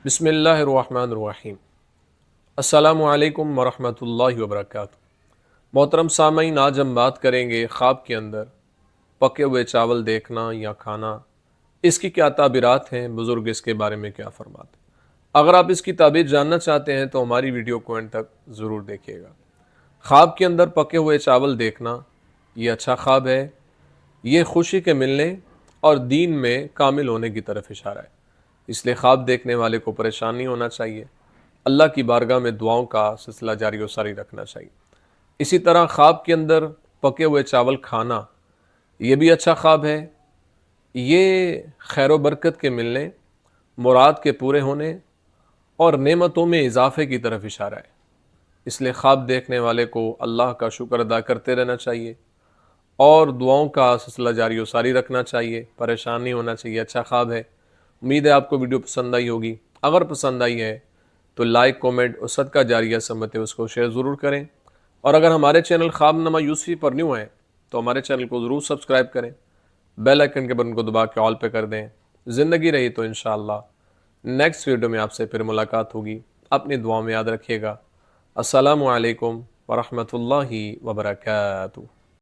بسم اللہ الرحمن الرحیم۔ السلام علیکم ورحمۃ اللہ وبرکاتہ۔ محترم سامعین، آج ہم بات کریں گے خواب کے اندر پکے ہوئے چاول دیکھنا یا کھانا، اس کی کیا تعبیرات ہیں، بزرگ اس کے بارے میں کیا فرماتے ہیں۔ اگر آپ اس کی تعبیر جاننا چاہتے ہیں تو ہماری ویڈیو کو اینڈ تک ضرور دیکھیے گا۔ خواب کے اندر پکے ہوئے چاول دیکھنا یہ اچھا خواب ہے، یہ خوشی کے ملنے اور دین میں کامل ہونے کی طرف اشارہ ہے، اس لیے خواب دیکھنے والے کو پریشان نہیں ہونا چاہیے، اللہ کی بارگاہ میں دعاؤں کا سلسلہ جاری و ساری رکھنا چاہیے۔ اسی طرح خواب کے اندر پکے ہوئے چاول کھانا یہ بھی اچھا خواب ہے، یہ خیر و برکت کے ملنے، مراد کے پورے ہونے اور نعمتوں میں اضافے کی طرف اشارہ ہے، اس لیے خواب دیکھنے والے کو اللہ کا شکر ادا کرتے رہنا چاہیے اور دعاؤں کا سلسلہ جاری و ساری رکھنا چاہیے، پریشان نہیں ہونا چاہیے۔ اچھا خواب ہے۔ امید ہے آپ کو ویڈیو پسند آئی ہوگی۔ اگر پسند آئی ہے تو لائک، کومنٹ اور صدقہ جاریہ سمجھتے اس کو شیئر ضرور کریں، اور اگر ہمارے چینل خواب نما یوسفی پر نیو ہیں تو ہمارے چینل کو ضرور سبسکرائب کریں، بیل آئیکن کے بٹن کو دبا کے آل پہ کر دیں۔ زندگی رہی تو انشاءاللہ نیکسٹ ویڈیو میں آپ سے پھر ملاقات ہوگی۔ اپنی دعاؤں میں یاد رکھیے گا۔ السلام علیکم ورحمۃ اللہ وبرکاتہ۔